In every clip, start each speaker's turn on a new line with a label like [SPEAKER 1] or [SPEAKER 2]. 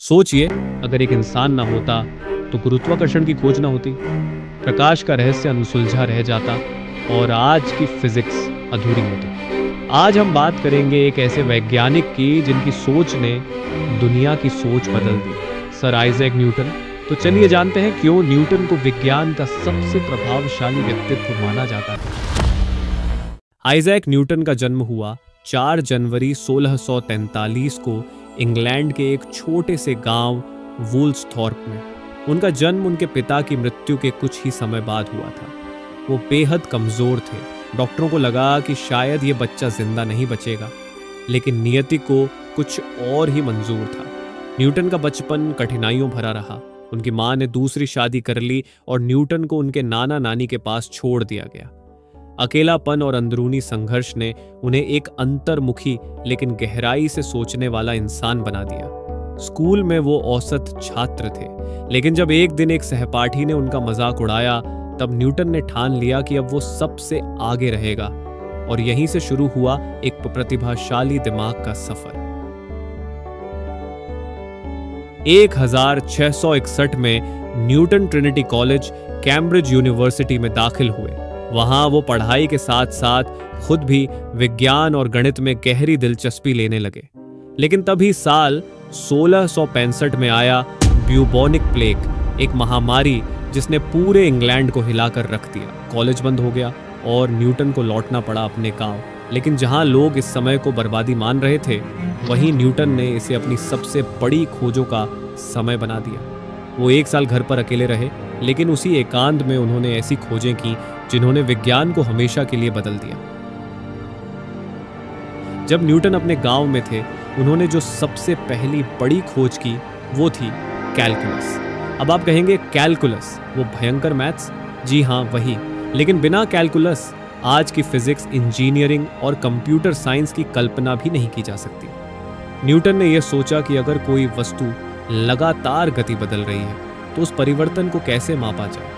[SPEAKER 1] सोचिए, अगर एक इंसान ना होता तो गुरुत्वाकर्षण की खोज ना होती, प्रकाश का रहस्य अनसुलझा रह जाता और आज की फिजिक्स अधूरी होती। आज हम बात करेंगे एक ऐसे वैज्ञानिक की जिनकी सोच ने दुनिया की सोच बदल दी, सर आइजैक न्यूटन। तो चलिए जानते हैं क्यों न्यूटन को विज्ञान का सबसे प्रभावशाली व्यक्तित्व माना जाता है। आइजैक न्यूटन का जन्म हुआ 4 जनवरी 1643 को इंग्लैंड के एक छोटे से गांव वुल्सथॉर्प में। उनका जन्म उनके पिता की मृत्यु के कुछ ही समय बाद हुआ था। वो बेहद कमजोर थे। डॉक्टरों को लगा कि शायद ये बच्चा जिंदा नहीं बचेगा, लेकिन नियति को कुछ और ही मंजूर था। न्यूटन का बचपन कठिनाइयों भरा रहा। उनकी मां ने दूसरी शादी कर ली और न्यूटन को उनके नाना नानी के पास छोड़ दिया गया। अकेलापन और अंदरूनी संघर्ष ने उन्हें एक अंतर्मुखी लेकिन गहराई से सोचने वाला इंसान बना दिया। स्कूल में वो औसत छात्र थे, लेकिन जब एक दिन एक सहपाठी ने उनका मजाक उड़ाया, तब न्यूटन ने ठान लिया कि अब वो सबसे आगे रहेगा। और यहीं से शुरू हुआ एक प्रतिभाशाली दिमाग का सफर। 1661 में Newton Trinity college, Cambridge university में दाखिल हुए। वहां वो पढ़ाई के साथ साथ खुद भी विज्ञान और गणित में गहरी दिलचस्पी लेने लगे। लेकिन तभी साल 1665 में आया ब्यूबोनिक प्लेग, एक महामारी जिसने पूरे इंग्लैंड को हिलाकर रख दिया। कॉलेज बंद हो गया और न्यूटन को लौटना पड़ा अपने गांव। लेकिन जहां लोग इस समय को बर्बादी मान रहे थे, वहीं न्यूटन ने इसे अपनी सबसे बड़ी खोजों का समय बना दिया। वो 1 साल घर पर अकेले रहे, लेकिन उसी एकांत में उन्होंने ऐसी खोजें की जिन्होंने विज्ञान को हमेशा के लिए बदल दिया। जब न्यूटन अपने गांव में थे, उन्होंने जो सबसे पहली बड़ी खोज की वो थी कैलकुलस। अब आप कहेंगे कैलकुलस, वो भयंकर मैथ्स? जी हाँ, वही। लेकिन बिना कैलकुलस आज की फिजिक्स, इंजीनियरिंग और कंप्यूटर साइंस की कल्पना भी नहीं की जा सकती। न्यूटन ने यह सोचा कि अगर कोई वस्तु लगातार गति बदल रही है तो उस परिवर्तन को कैसे मापा जाए।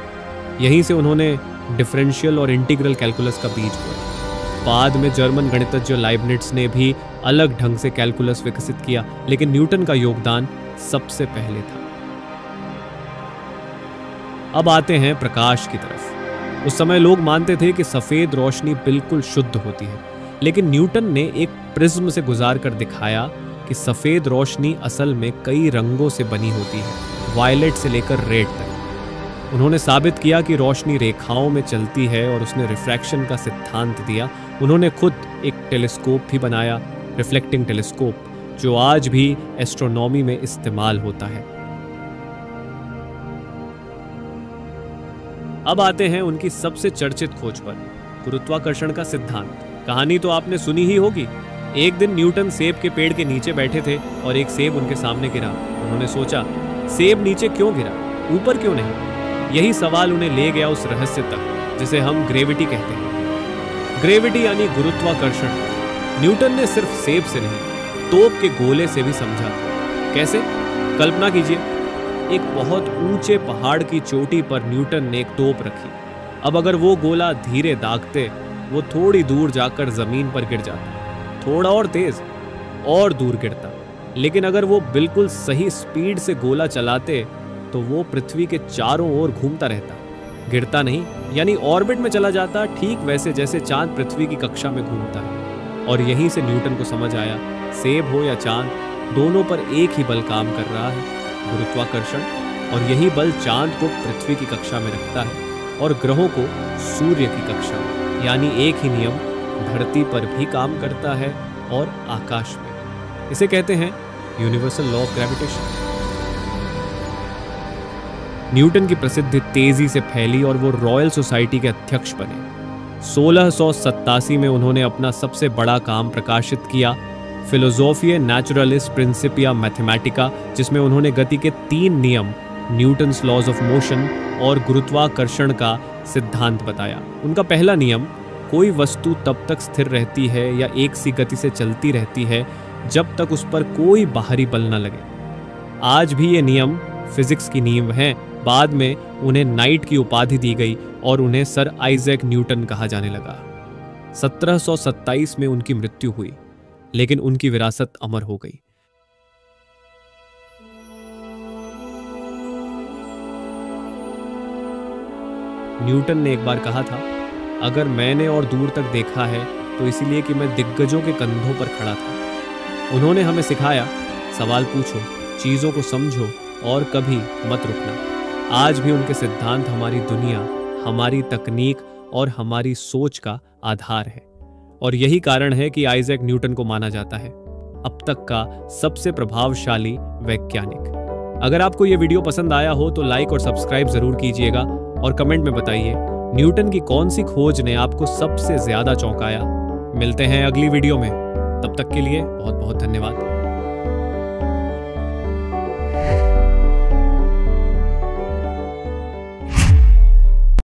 [SPEAKER 1] यहीं से उन्होंने डिफरेंशियल और इंटीग्रल कैलकुलस का बीज बोया। बाद में जर्मन गणितज्ञ लाइबनिट्ज ने भी अलग ढंग से कैलकुलस विकसित किया, लेकिन न्यूटन का योगदान सबसे पहले था। अब आते हैं प्रकाश की तरफ। उस समय लोग मानते थे कि सफेद रोशनी बिल्कुल शुद्ध होती है, लेकिन न्यूटन ने एक प्रिज्म से गुजार कर दिखाया कि सफेद रोशनी असल में कई रंगों से बनी होती है, वायलेट से लेकर रेड तक। उन्होंने साबित किया कि रोशनी रेखाओं में चलती है और उसने रिफ्रैक्शन का सिद्धांत दिया। उन्होंने खुद एक टेलीस्कोप भी बनाया, रिफ्लेक्टिंग टेलीस्कोप, जो आज भी एस्ट्रोनॉमी में इस्तेमाल होता है। अब आते हैं उनकी सबसे चर्चित खोज पर, गुरुत्वाकर्षण का सिद्धांत। कहानी तो आपने सुनी ही होगी। एक दिन न्यूटन सेब के पेड़ के नीचे बैठे थे और एक सेब उनके सामने गिरा। उन्होंने सोचा, सेब नीचे क्यों गिरा, ऊपर क्यों नहीं? यही सवाल उन्हें ले गया उस रहस्य तक जिसे हम ग्रेविटी कहते हैं। ग्रेविटी यानी गुरुत्वाकर्षण न्यूटन ने सिर्फ सेब से नहीं, तोप के गोले से भी समझा। कैसे? कल्पना कीजिए, एक बहुत ऊंचे पहाड़ की चोटी पर न्यूटन ने एक तोप रखी। अब अगर वो गोला धीरे दागते, वो थोड़ी दूर जाकर जमीन पर गिर जाता, थोड़ा और तेज और दूर गिरता। लेकिन अगर वो बिल्कुल सही स्पीड से गोला चलाते तो वो पृथ्वी के चारों ओर घूमता रहता, गिरता नहीं, यानी ऑर्बिट में चला जाता, ठीक वैसे जैसे चांद पृथ्वी की कक्षा में घूमता है। और यहीं से न्यूटन को समझ आया, सेब हो या चांद, दोनों पर एक ही बल काम कर रहा है, गुरुत्वाकर्षण। और यही बल चांद को पृथ्वी की कक्षा में रखता है और ग्रहों को सूर्य की कक्षा में। यानी एक ही नियम धरती पर भी काम करता है और आकाश में। इसे कहते हैं universal law of gravitation. Newton की प्रसिद्धि तेजी से फैली और वो रॉयल सोसाइटी के अध्यक्ष बने। 1687 में उन्होंने अपना सबसे बड़ा काम प्रकाशित किया, फिलोसोफिया नेचुरलिस प्रिंसिपिया मैथमेटिका, जिसमें उन्होंने गति के 3 नियम, न्यूटन्स लॉज ऑफ मोशन और गुरुत्वाकर्षण का सिद्धांत बताया। उनका पहला नियम, कोई वस्तु तब तक स्थिर रहती है या एक सी गति से चलती रहती है जब तक उस पर कोई बाहरी बल न लगे। आज भी ये नियम फिजिक्स की नींव हैं। बाद में उन्हें नाइट की उपाधि दी गई और उन्हें सर आइजैक न्यूटन कहा जाने लगा। 1727 में उनकी मृत्यु हुई, लेकिन उनकी विरासत अमर हो गई। न्यूटन ने एक बार कहा था, अगर मैंने और दूर तक देखा है तो इसीलिए कि मैं दिग्गजों के कंधों पर खड़ा था। उन्होंने हमें सिखाया, सवाल पूछो, चीज़ों को समझो और कभी मत रुकना। आज भी उनके सिद्धांत हमारी दुनिया, हमारी तकनीक और हमारी सोच का आधार है। और यही कारण है कि आइजैक न्यूटन को माना जाता है अब तक का सबसे प्रभावशाली वैज्ञानिक। अगर आपको यह वीडियो पसंद आया हो तो लाइक और सब्सक्राइब जरूर कीजिएगा और कमेंट में बताइए न्यूटन की कौन सी खोज ने आपको सबसे ज्यादा चौंकाया। मिलते हैं अगली वीडियो में, तब तक के लिए बहुत बहुत धन्यवाद।